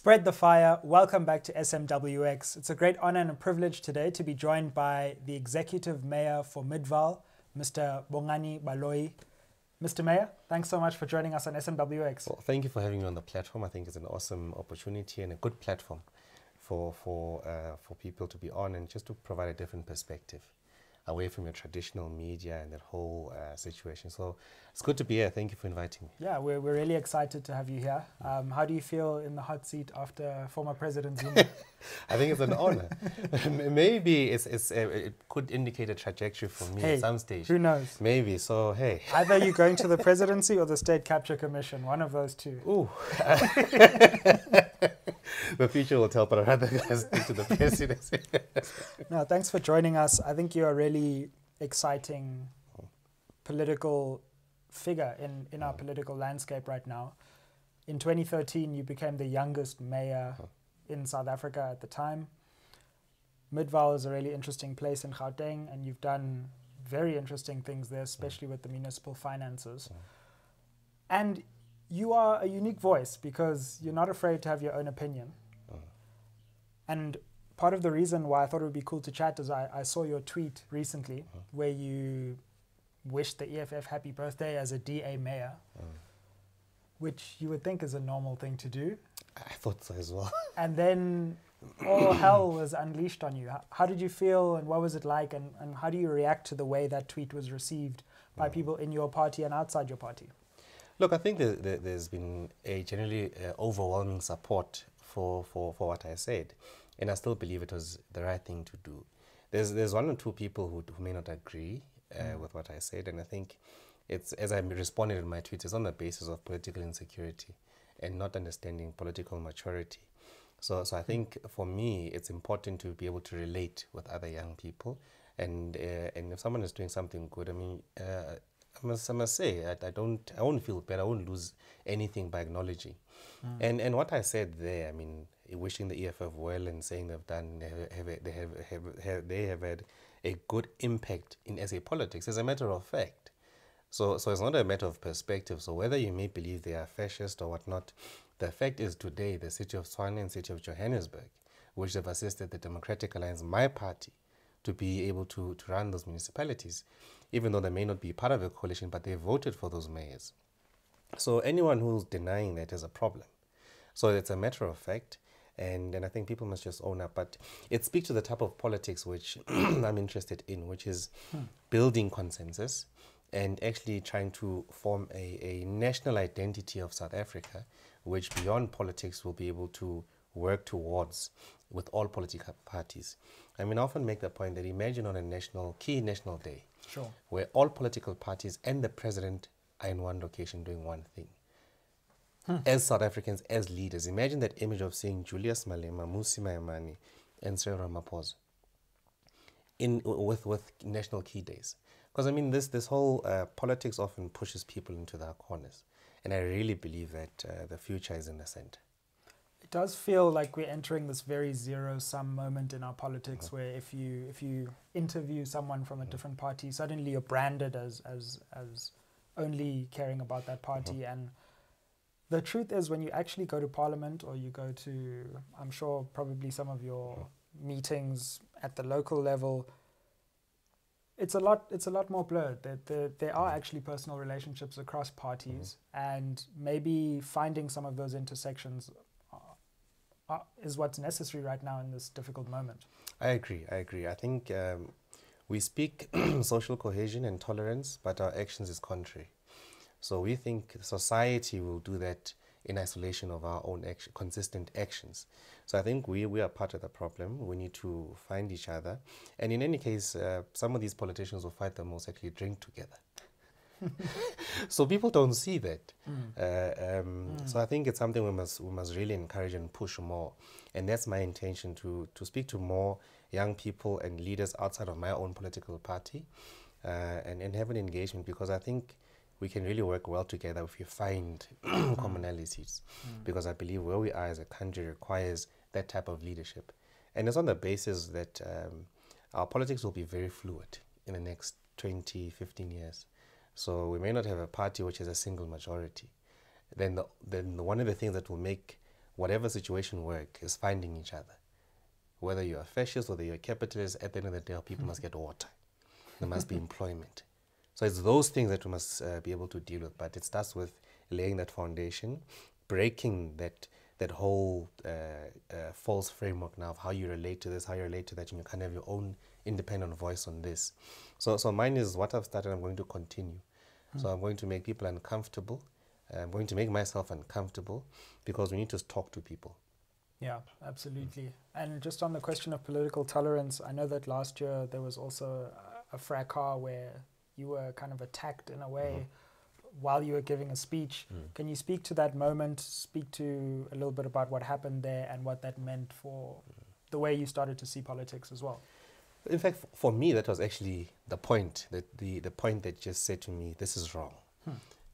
Spread the fire. Welcome back to SMWX. It's a great honor and a privilege today to be joined by the Executive Mayor for Midvaal, Mr. Bongani Baloyi. Mr. Mayor, thanks so much for joining us on SMWX. Well, thank you for having me on the platform. I think it's an awesome opportunity and a good platform for people to be on and just to provide a different perspective away from your traditional media and that whole situation. So it's good to be here. Thank you for inviting me. Yeah, we're really excited to have you here. How do you feel in the hot seat after former President Zuma? I think it's an honor. Maybe it could indicate a trajectory for me at some stage. Who knows? Maybe. So, hey. Either you're going to the presidency or the State Capture Commission, one of those two. Ooh. The future will tell, but I'd rather stick to the presidency. No, thanks for joining us. I think you're a really exciting political figure in our political landscape right now. In 2013, you became the youngest mayor in South Africa at the time. Midvaal is a really interesting place in Gauteng, and you've done very interesting things there, especially with the municipal finances. And you are a unique voice because you're not afraid to have your own opinion. And part of the reason why I thought it would be cool to chat is I saw your tweet recently where you wished the EFF happy birthday as a DA mayor, which you would think is a normal thing to do. I thought so as well. And then all hell was unleashed on you. How did you feel and what was it like, and how do you react to the way that tweet was received by people in your party and outside your party? Look, I think there's been a generally overwhelming support for what I said, and I still believe it was the right thing to do. There's one or two people who may not agree with what I said, and I think it's, as I responded in my tweets, it's on the basis of political insecurity and not understanding political maturity. So I think for me, it's important to be able to relate with other young people, and if someone is doing something good, I mean, I must say, I won't feel bad. I won't lose anything by acknowledging. And what I said there, I mean, wishing the EFF well and saying they have had a good impact in SA politics as a matter of fact. So it's not a matter of perspective. So whether you may believe they are fascist or whatnot, the fact is today the city of Tshwane and city of Johannesburg, which have assisted the Democratic Alliance, my party, to be able to run those municipalities, even though they may not be part of a coalition, but they voted for those mayors. So anyone who's denying that is a problem. So it's a matter of fact, and I think people must just own up. But it speaks to the type of politics which I'm interested in, which is building consensus and actually trying to form a national identity of South Africa, which beyond politics will be able to work towards with all political parties. I mean, I often make the point that imagine on a key national day, where all political parties and the president are in one location doing one thing. As South Africans, as leaders, imagine that image of seeing Julius Malema, Mmusi Maimane, and Cyril Ramaphosa with national key days. Because I mean, this whole politics often pushes people into their corners, and I really believe that the future is in the center. It does feel like we're entering this very zero-sum moment in our politics, where if you interview someone from a different party, suddenly you're branded as only caring about that party. And the truth is, when you actually go to Parliament or you go to, I'm sure, probably some of your meetings at the local level, it's a lot more blurred. There are actually personal relationships across parties, and maybe finding some of those intersections is what's necessary right now in this difficult moment. I agree. I think we speak social cohesion and tolerance, but our actions is contrary. So we think society will do that in isolation of our own consistent actions. So I think we are part of the problem. We need to find each other. And in any case, some of these politicians will fight the most actually drink together. So people don't see that. So I think it's something we must really encourage and push more. And that's my intention, to speak to more young people and leaders outside of my own political party and have an engagement, because I think we can really work well together if we find commonalities, because I believe where we are as a country requires that type of leadership. And it's on the basis that our politics will be very fluid in the next 20, 15 years. So we may not have a party which has a single majority. Then one of the things that will make whatever situation work is finding each other. Whether you're a fascist or you're a capitalist, at the end of the day, people must get water. There must be employment. So it's those things that we must be able to deal with. But it starts with laying that foundation, breaking that whole false framework now of how you relate to this, how you relate to that, and you can have your own independent voice on this. So mine is what I've started, I'm going to continue. So I'm going to make people uncomfortable. I'm going to make myself uncomfortable because we need to talk to people. Yeah, absolutely. And just on the question of political tolerance, I know that last year there was also a fracas where you were kind of attacked in a way while you were giving a speech. Can you speak to that moment, speak to a little bit about what happened there and what that meant for the way you started to see politics as well? In fact, for me, that was actually the point, the point that just said to me, this is wrong.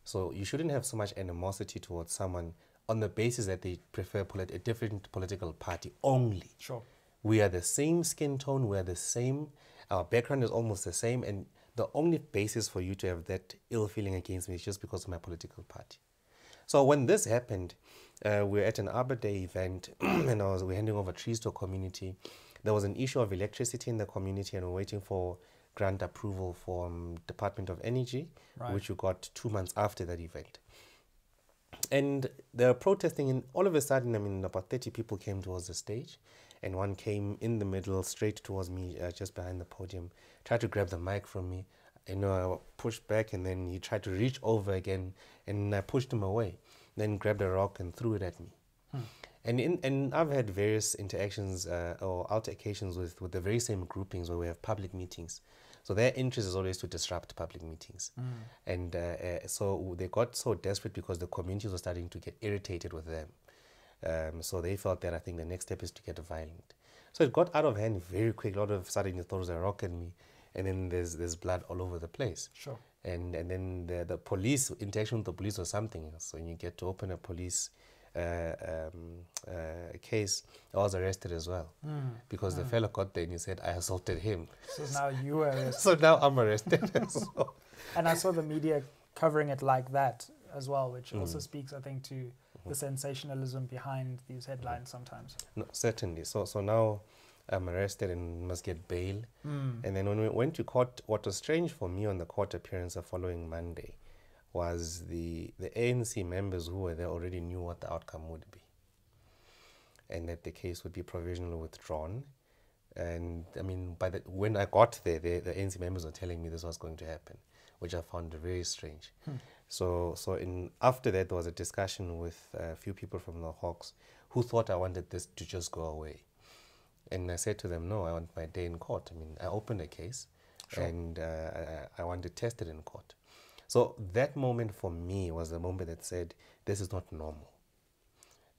So you shouldn't have so much animosity towards someone on the basis that they prefer a different political party only. Sure. We are the same skin tone, we are the same, our background is almost the same, and the only basis for you to have that ill feeling against me is just because of my political party. So when this happened, we were at an Arbor Day event and we were handing over trees to a community. There was an issue of electricity in the community and we were waiting for grant approval from Department of Energy, which we got 2 months after that event. And they were protesting, and all of a sudden, I mean, about 30 people came towards the stage, and one came in the middle, straight towards me, just behind the podium, tried to grab the mic from me. I pushed back, and then he tried to reach over again, and I pushed him away, then grabbed a rock and threw it at me. And I've had various interactions or altercations with the very same groupings where we have public meetings. So their interest is always to disrupt public meetings. And so they got so desperate because the communities were starting to get irritated with them. So they felt that I think the next step is to get violent. So it got out of hand very quick. A lot of sudden he throws a rock at me, and then there's blood all over the place. Sure. And then the police, interaction with the police was something else. So when you get to open a police case, I was arrested as well because the fellow got there and he said I assaulted him. So now you were arrested. So now I'm arrested. So. And I saw the media covering it like that as well, which also speaks, I think, to the sensationalism behind these headlines sometimes. No, certainly. So now I'm arrested and must get bail. And then when we went to court, what was strange for me on the court appearance the following Monday was the ANC members who were there already knew what the outcome would be, and that the case would be provisionally withdrawn. And I mean, when I got there, the ANC members were telling me this was going to happen, which I found very strange. So after that, there was a discussion with a few people from the Hawks who thought I wanted this to just go away. And I said to them, no, I want my day in court. I mean, I opened a case, and I want to test it in court. So that moment for me was the moment that said, this is not normal.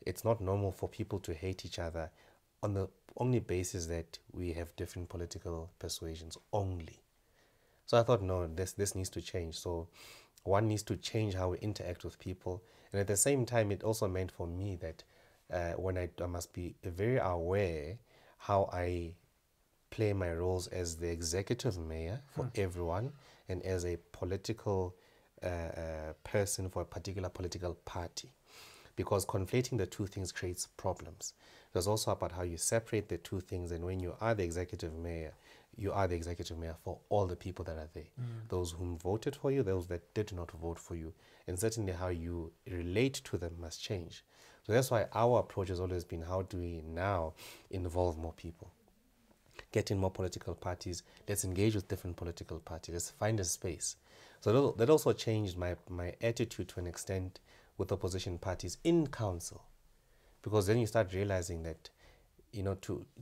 It's not normal for people to hate each other on the only basis that we have different political persuasions only. So I thought, no, this needs to change. So one needs to change how we interact with people. And at the same time, it also meant for me that when I must be very aware how I play my roles as the executive mayor for everyone and as a political person for a particular political party, because conflating the two things creates problems. There's also about how you separate the two things, and when you are the executive mayor, you are the executive mayor for all the people that are there, those whom voted for you, those that did not vote for you, and certainly how you relate to them must change. So that's why our approach has always been, how do we now involve more people? Get in more political parties, let's engage with different political parties, let's find a space. So that also changed my attitude to an extent with opposition parties in council, because then you start realizing that,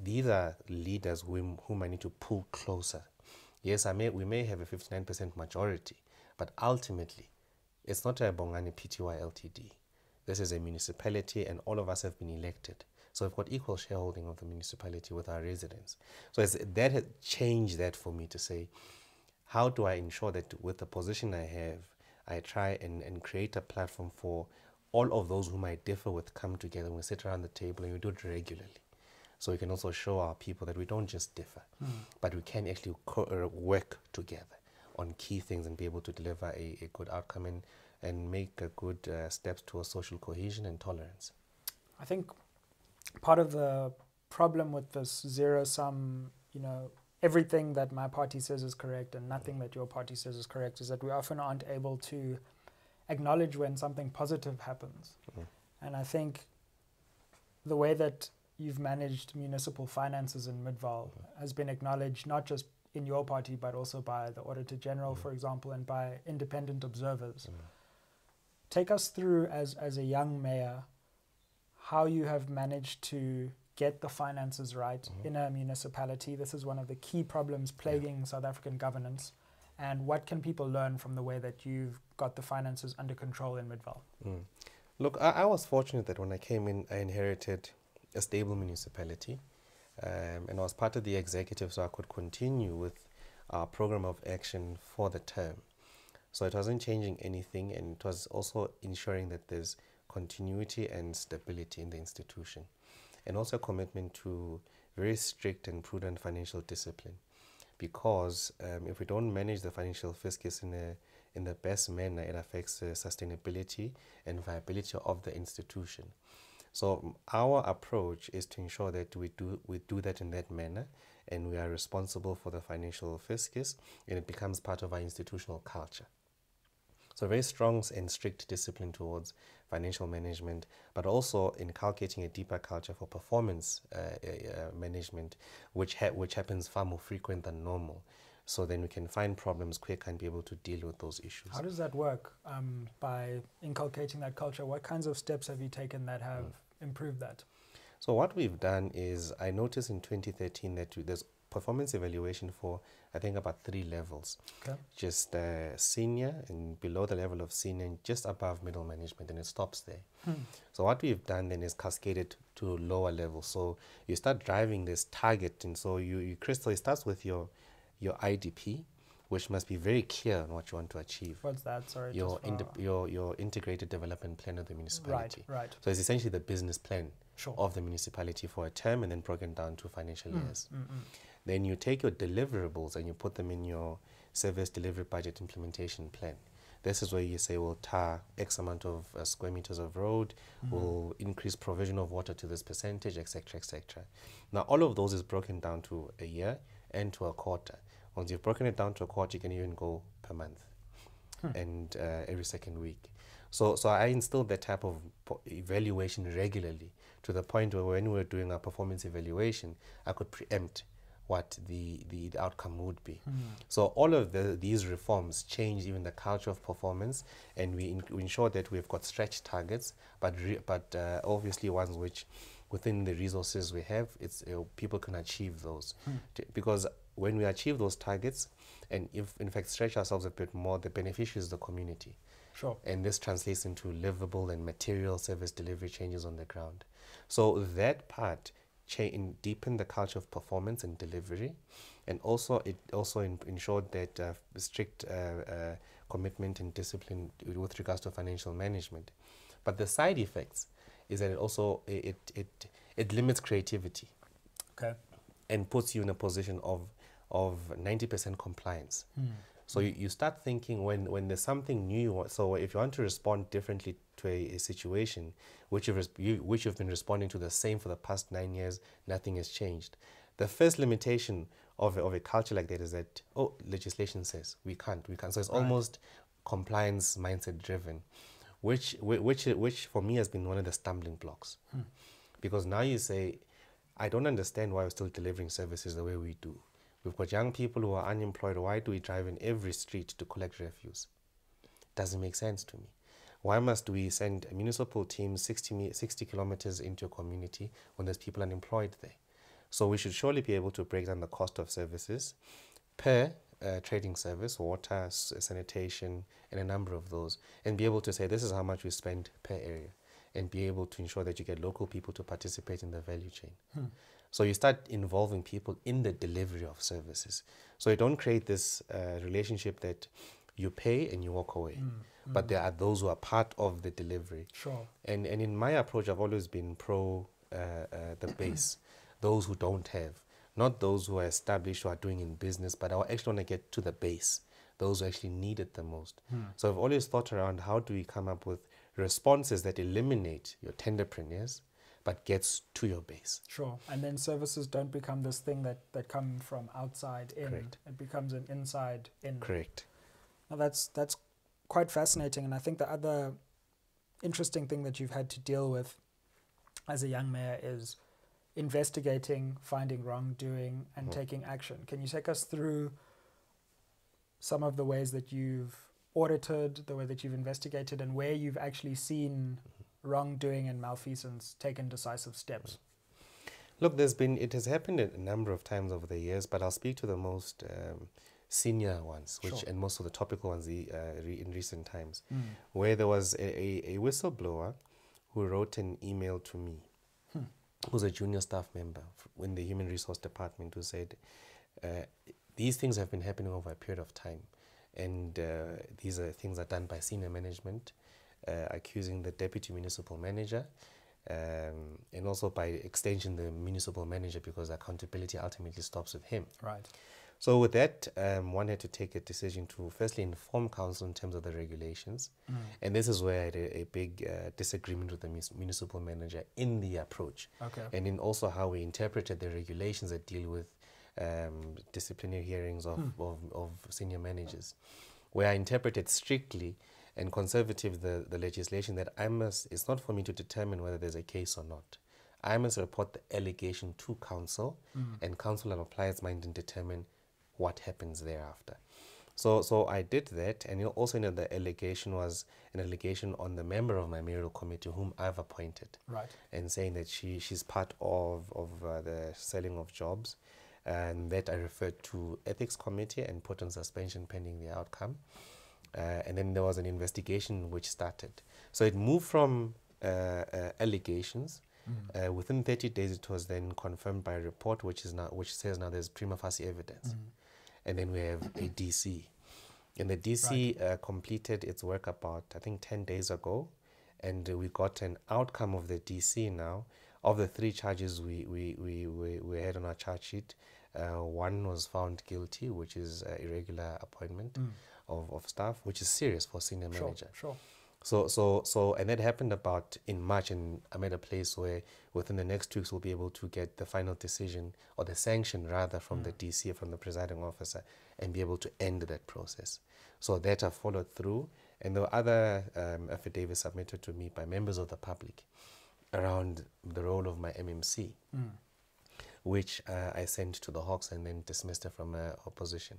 these are leaders whom I need to pull closer. Yes, we may have a 59% majority, but ultimately, it's not a Bongani Pty Ltd. This is a municipality, and all of us have been elected. So we've got equal shareholding of the municipality with our residents. So that has changed that for me to say, how do I ensure that with the position I have, I try and create a platform for all of those whom I differ with come together, and we sit around the table and we do it regularly. So we can also show our people that we don't just differ, but we can actually work together on key things and be able to deliver a good outcome and make a good steps towards social cohesion and tolerance. I think part of the problem with this zero-sum, everything that my party says is correct and nothing that your party says is correct, is that we often aren't able to acknowledge when something positive happens. And I think the way that you've managed municipal finances in Midvaal has been acknowledged not just in your party but also by the Auditor General, for example, and by independent observers. Take us through, as a young mayor, how you have managed to get the finances right in a municipality. This is one of the key problems plaguing South African governance. And what can people learn from the way that you've got the finances under control in Midvaal? Look, I was fortunate that when I came in, I inherited a stable municipality. And I was part of the executive, so I could continue with our program of action for the term. So it wasn't changing anything, and it was also ensuring that there's continuity and stability in the institution, and also a commitment to very strict and prudent financial discipline. Because if we don't manage the financial fiscus in the best manner, it affects the sustainability and viability of the institution. So our approach is to ensure that we do that in that manner, and we are responsible for the financial fiscus, and it becomes part of our institutional culture. So very strong and strict discipline towards financial management, but also inculcating a deeper culture for performance management, which happens far more frequent than normal. So then we can find problems quick and be able to deal with those issues. How does that work? By inculcating that culture, what kinds of steps have you taken that have improved that? So what we've done is, I noticed in 2013 that there's performance evaluation for, I think, about 3 levels. Okay. Just senior and below the level of senior and just above middle management, and it stops there. So what we've done then is cascaded to lower levels. So you start driving this target, and so it starts with your IDP, which must be very clear on what you want to achieve. What's that? Sorry. Your integrated development plan of the municipality. Right. So it's essentially the business plan Sure. of the municipality for a term, and then broken down to financial years. Then you take your deliverables and you put them in your service delivery budget implementation plan. This is where you say, we'll tar X amount of square meters of road, we'll increase provision of water to this percentage, etc., etc. Now, all of those is broken down to a year and to a quarter. Once you've broken it down to a quarter, you can even go per month and every second week. So I instilled that type of evaluation regularly, to the point where when we were doing our performance evaluation, I could preempt what the outcome would be. So all of these reforms change even the culture of performance, and we ensure that we've got stretch targets, but obviously ones which, within the resources we have, people can achieve those. Because when we achieve those targets, and if in fact stretch ourselves a bit more, the beneficiary is the community. Sure. And this translates into livable and material service delivery changes on the ground. So that part deepen the culture of performance and delivery, and also it ensured that strict commitment and discipline with regards to financial management. But the side effects is that it limits creativity. Okay. And puts you in a position of 90% compliance. So you start thinking when there's something new. So if you want to respond differently to a situation which you've been responding to the same for the past 9 years, nothing has changed. The first limitation of a culture like that is that, legislation says we can't. So it's almost compliance mindset driven, which for me has been one of the stumbling blocks. Because now you say, I don't understand why we're still delivering services the way we do. We've got young people who are unemployed. Why do we drive in every street to collect refuse? Doesn't make sense to me. Why must we send a municipal team 60 kilometers into a community when there's people unemployed there? So we should surely be able to break down the cost of services per trading service, water, sanitation, and a number of those, and be able to say, this is how much we spend per area, and be able to ensure that you get local people to participate in the value chain. So you start involving people in the delivery of services. So you don't create this relationship that you pay and you walk away. But there are those who are part of the delivery. Sure. And in my approach, I've always been pro the base, those who don't have, not those who are established, who are doing in business, but I actually want to get to the base, those who actually need it the most. So I've always thought around, how do we come up with responses that eliminate your tenderpreneurs, but gets to your base. Sure. And then services don't become this thing that come from outside in. Correct. It becomes an inside in. Correct. Now that's quite fascinating. And I think the other interesting thing that you've had to deal with as a young mayor is investigating, finding wrongdoing, and taking action. Can you take us through some of the ways that you've audited, the way that you've investigated, and where you've actually seen wrongdoing and malfeasance, taken decisive steps? Look, it has happened a number of times over the years, but I'll speak to the most senior ones, Sure. and most of the topical ones in recent times, where there was a whistleblower who wrote an email to me, who's a junior staff member in the Human Resource Department, who said, these things have been happening over a period of time, and these are things that are done by senior management, accusing the deputy municipal manager, and also by extension the municipal manager, because accountability ultimately stops with him. Right. So with that, one had to take a decision to firstly inform council in terms of the regulations, and this is where I had a big disagreement with the municipal manager in the approach, and in also how we interpreted the regulations that deal with disciplinary hearings of senior managers, where I interpreted strictly and conservative the legislation that it's not for me to determine whether there's a case or not. I must report the allegation to council, and council will apply its mind and determine what happens thereafter. So I did that, and also the allegation was an allegation on the member of my mayoral committee whom I've appointed, right, and saying that she's part of the selling of jobs, and that I referred to ethics committee and put on suspension pending the outcome. And then there was an investigation which started. So it moved from allegations. Within 30 days, it was then confirmed by a report which says now there's prima facie evidence. And then we have a DC. And the DC completed its work about, I think, 10 days ago. And we got an outcome of the DC now. Of the 3 charges we had on our charge sheet, one was found guilty, which is irregular appointment of staff, which is serious for senior manager. Sure. So, and that happened about in March, and I'm at a place where within the next 2 weeks we'll be able to get the final decision, or the sanction rather, from the DC, from the presiding officer, and be able to end that process. So that I followed through, and there were other affidavits submitted to me by members of the public around the role of my MMC, which I sent to the Hawks and then dismissed her from opposition.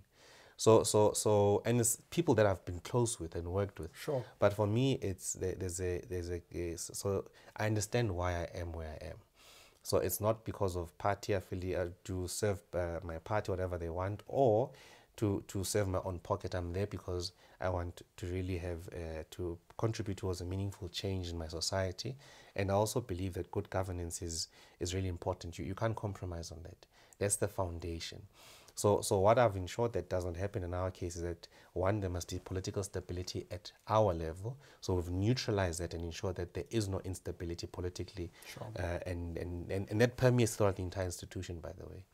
So, and it's people that I've been close with and worked with. Sure. But for me, so I understand why I am where I am. So it's not because of party affiliate to serve my party, whatever they want, or to serve my own pocket. I'm there because I want to really have to contribute towards a meaningful change in my society. And I also believe that good governance is really important. You can't compromise on that. That's the foundation. So what I've ensured that doesn't happen in our case is that, one, there must be political stability at our level. So we've neutralized that and ensured that there is no instability politically. Sure. And that permeates throughout the entire institution, by the way.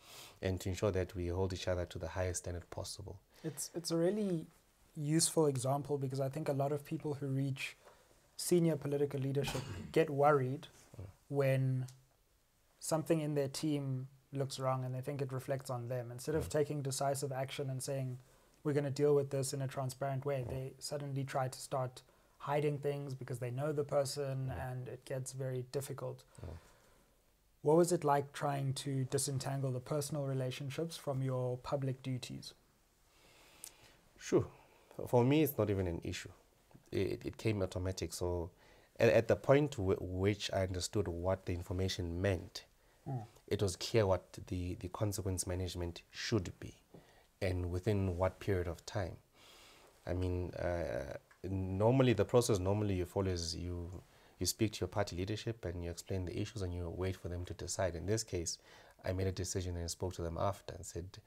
And to ensure that we hold each other to the highest standard possible. It's a really useful example, because I think a lot of people who reach senior political leadership get worried when something in their team looks wrong and they think it reflects on them. Instead of taking decisive action and saying, we're going to deal with this in a transparent way, they suddenly try to start hiding things because they know the person, and it gets very difficult. What was it like trying to disentangle the personal relationships from your public duties? Sure. For me, it's not even an issue. It came automatic. So at the point which I understood what the information meant, it was clear what the consequence management should be, and within what period of time. I mean, normally the process you follow is you speak to your party leadership and you explain the issues and you wait for them to decide. In this case, I made a decision and spoke to them after and said,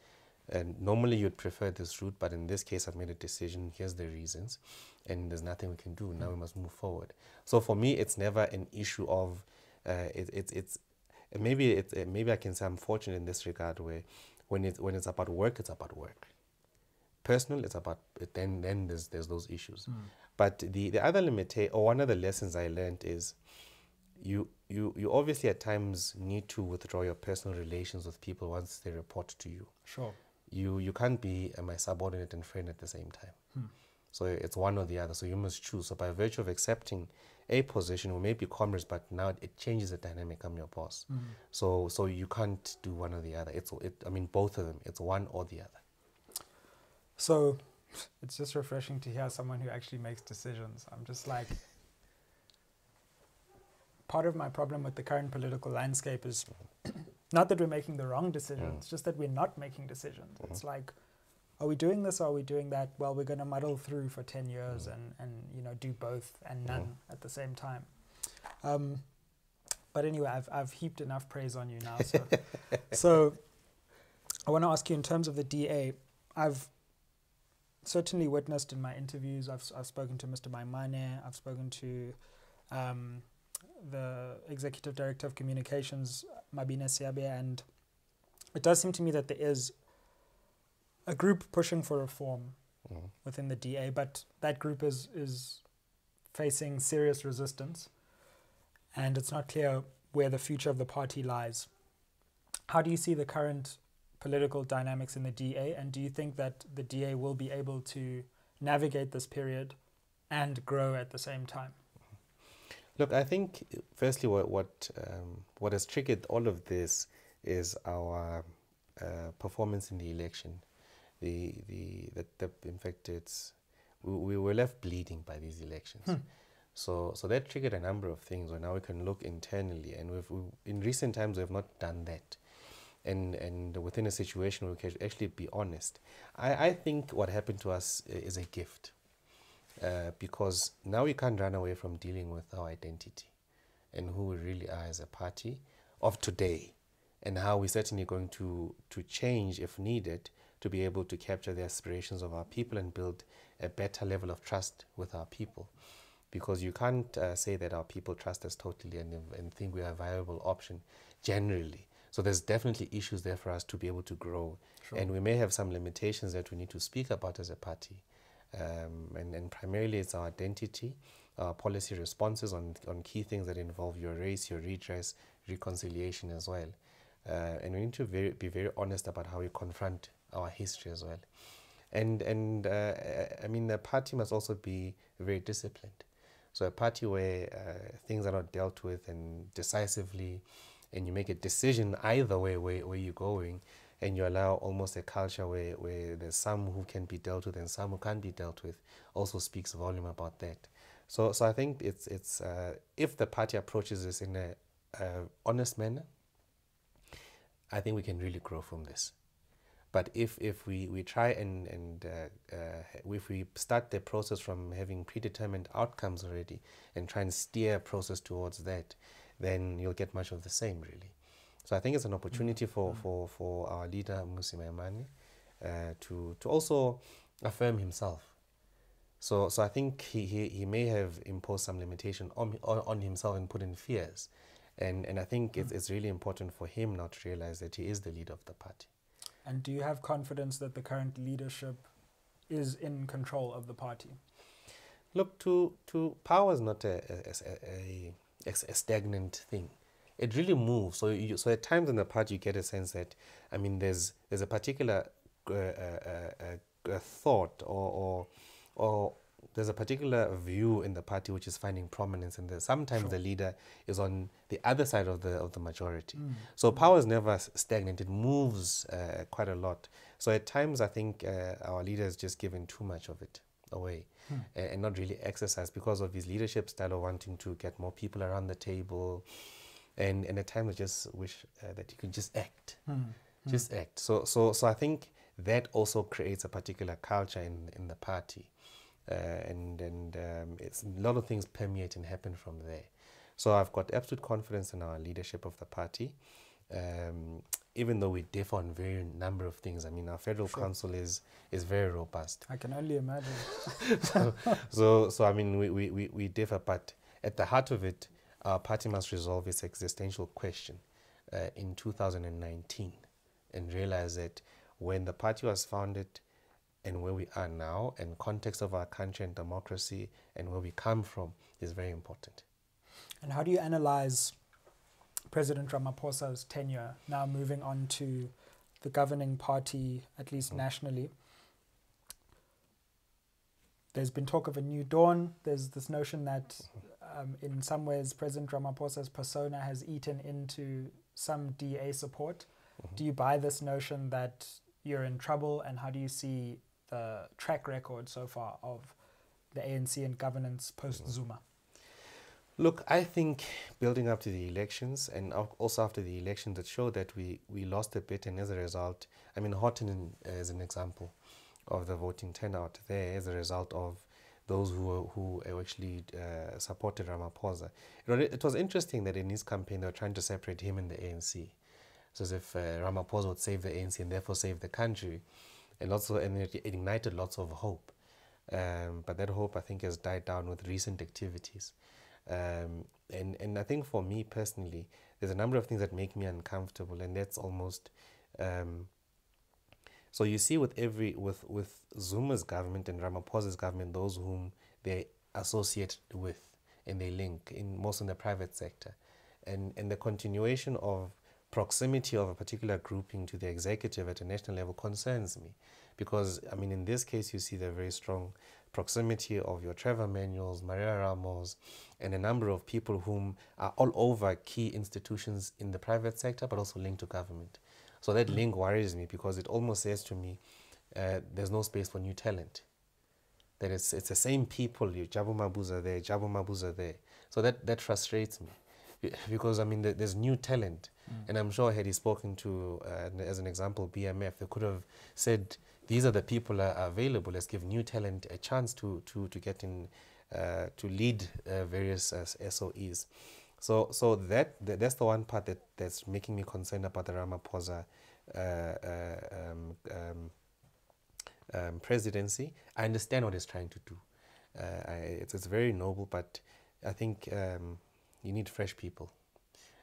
normally you'd prefer this route, but in this case I've made a decision, here's the reasons, and there's nothing we can do, now we must move forward. So for me, it's never an issue of, maybe I can say I'm fortunate in this regard, where when it's about work, it's about work. Personal, it's about then there's those issues. But the other limitation, or one of the lessons I learned is, you obviously at times need to withdraw your personal relations with people once they report to you. Sure. You can't be my subordinate and friend at the same time. So it's one or the other. So you must choose. So by virtue of accepting a position, we may be comrades, but now it changes the dynamic. I'm your boss. So you can't do one or the other. I mean, both of them. It's one or the other. So it's just refreshing to hear someone who actually makes decisions. I'm just like, part of my problem with the current political landscape is not that we're making the wrong decisions, it's just that we're not making decisions. It's like, are we doing this or are we doing that? Well, we're going to muddle through for 10 years and you know, do both and none at the same time. But anyway, I've heaped enough praise on you now. So I want to ask you, in terms of the DA, I've certainly witnessed in my interviews, I've spoken to Mr. Maimane, I've spoken to the Executive Director of Communications, Mabine Siabe, and it does seem to me that there is a group pushing for reform within the DA, but that group is facing serious resistance, and it's not clear where the future of the party lies. How do you see the current political dynamics in the DA, and do you think that the DA will be able to navigate this period and grow at the same time? Look, I think firstly what has triggered all of this is our performance in the election. In fact, we were left bleeding by these elections. So that triggered a number of things. Where now we can look internally, and in recent times we have not done that. And within a situation we can actually be honest. I think what happened to us is a gift. Because now we can't run away from dealing with our identity and who we really are as a party of today, and how we're certainly going to change if needed to be able to capture the aspirations of our people and build a better level of trust with our people. Because you can't say that our people trust us totally and think we are a viable option generally. So there's definitely issues there for us to be able to grow. Sure. And we may have some limitations that we need to speak about as a party. And primarily it's our identity, our policy responses on key things that involve your race, your redress, reconciliation as well. And we need to be very honest about how we confront our history as well. And I mean, the party must also be very disciplined. So a party where things are not dealt with and decisively, and you make a decision either way where you're going, and you allow almost a culture where there's some who can be dealt with and some who can't be dealt with, also speaks volume about that. So I think it's if the party approaches this in a honest manner, I think we can really grow from this. But if we try and if we start the process from having predetermined outcomes already and try and steer a process towards that, then you'll get much of the same, really. So I think it's an opportunity for our leader, Mmusi Maimane, to also affirm himself. So I think he may have imposed some limitation on himself and put in fears. And I think it's really important for him now to realize that he is the leader of the party. And do you have confidence that the current leadership is in control of the party? Look, to power is not a stagnant thing. It really moves. So at times in the party you get a sense that, I mean, there's a particular thought or there's a particular view in the party which is finding prominence, and sometimes the leader is on the other side of the majority. So power is never stagnant. It moves quite a lot. So at times I think our leader has just given too much of it away and not really exercised because of his leadership style of wanting to get more people around the table. And at times I just wish that he could just act. Just act. So I think that also creates a particular culture in the party. It's a lot of things permeate and happen from there. So I've got absolute confidence in our leadership of the party, even though we differ on very number of things. I mean, our federal council is very robust. I can only imagine. so I mean, we differ, but at the heart of it, our party must resolve its existential question in 2019 and realize that when the party was founded and where we are now and context of our country and democracy and where we come from is very important. And how do you analyze President Ramaphosa's tenure, now moving on to the governing party, at least nationally? There's been talk of a new dawn. There's this notion that in some ways President Ramaphosa's persona has eaten into some DA support. Do you buy this notion that you're in trouble, and how do you see the track record so far of the ANC and governance post-Zuma? Look, I think building up to the elections and also after the elections, it showed that we lost a bit, and as a result, I mean, Horton is an example of the voting turnout there as a result of those who actually supported Ramaphosa. It was interesting that in his campaign they were trying to separate him and the ANC. So as if Ramaphosa would save the ANC and therefore save the country, and it ignited lots of hope. But that hope, I think, has died down with recent activities. And I think for me personally, there's a number of things that make me uncomfortable, and that's almost so you see with Zuma's government and Ramaphosa's government, those whom they associate with and they link most in the private sector, and the continuation of proximity of a particular grouping to the executive at a national level concerns me, because I mean in this case you see the very strong proximity of your Trevor Manuels, Maria Ramos, and a number of people whom are all over key institutions in the private sector but also linked to government. So that link worries me, because it almost says to me there's no space for new talent. That it's the same people, Jabu Mabuza there, Jabu Mabuza there. So that frustrates me, because I mean there's new talent. And I'm sure had he spoken to, as an example, BMF, they could have said, these are the people are available, let's give new talent a chance to get in, to lead various SOEs. So that's the one part that's making me concerned about the Ramaphosa presidency. I understand what he's trying to do. It's very noble, but I think you need fresh people.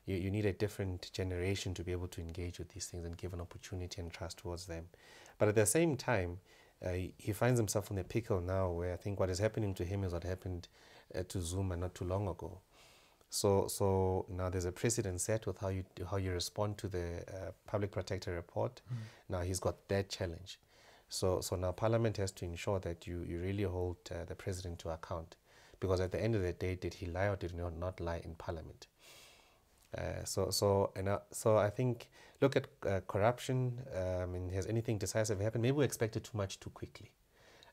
You need a different generation to be able to engage with these things and give an opportunity and trust towards them. But at the same time, he finds himself in a pickle now, where I think what is happening to him is what happened to Zuma not too long ago. So now there's a precedent set with how you respond to the public protector report. Now he's got that challenge. So now Parliament has to ensure that you really hold the president to account, because at the end of the day, did he lie or did he not lie in Parliament? So I think, look at corruption. And has anything decisive happened? Maybe we expected too much too quickly.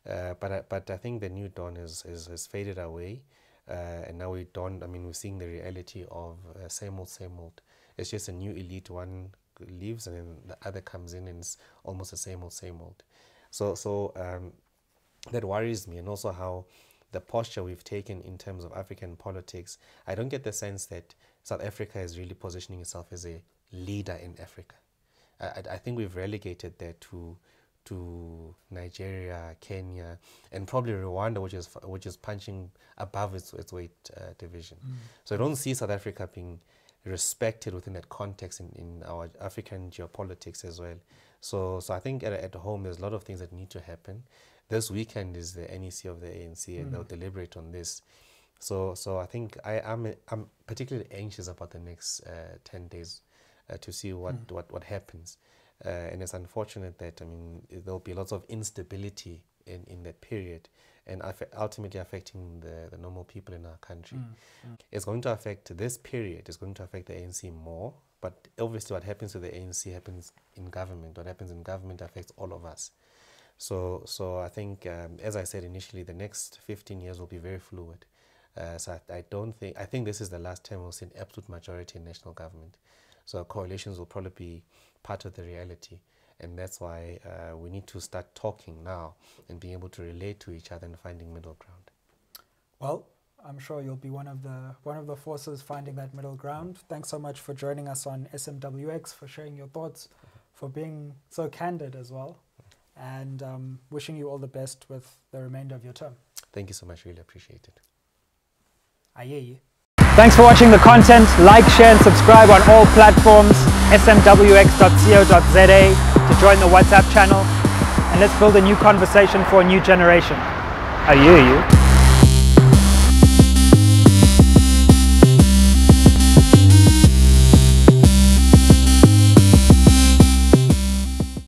But I think the new dawn has faded away, and now we're seeing the reality of same old. It's just a new elite. One leaves and then the other comes in, and it's almost the same old. So that worries me, and also how the posture we've taken in terms of African politics. I don't get the sense that South Africa is really positioning itself as a leader in Africa. I think we've relegated that to Nigeria, Kenya, and probably Rwanda, which is punching above its weight division. So I don't see South Africa being respected within that context in our African geopolitics as well. So I think at home there's a lot of things that need to happen. This weekend is the NEC of the ANC, and they'll deliberate on this. So I think I'm particularly anxious about the next 10 days to see what happens. And it's unfortunate that there'll be lots of instability in that period, and ultimately affecting the normal people in our country. It's going to affect this period. It's going to affect the ANC more. But obviously, what happens to the ANC happens in government. What happens in government affects all of us. So I think, as I said initially, the next 15 years will be very fluid. So I think this is the last time we'll see an absolute majority in national government. So coalitions will probably be part of the reality, and that's why we need to start talking now and being able to relate to each other and finding middle ground. Well, I'm sure you'll be one of the forces finding that middle ground. Thanks so much for joining us on SMWX, for sharing your thoughts, for being so candid as well, and wishing you all the best with the remainder of your term. Thank you so much. Really appreciate it. Ayeye. Thanks for watching the content. Like, share and subscribe on all platforms. smwx.co.za to join the WhatsApp channel. And let's build a new conversation for a new generation. Ayeye.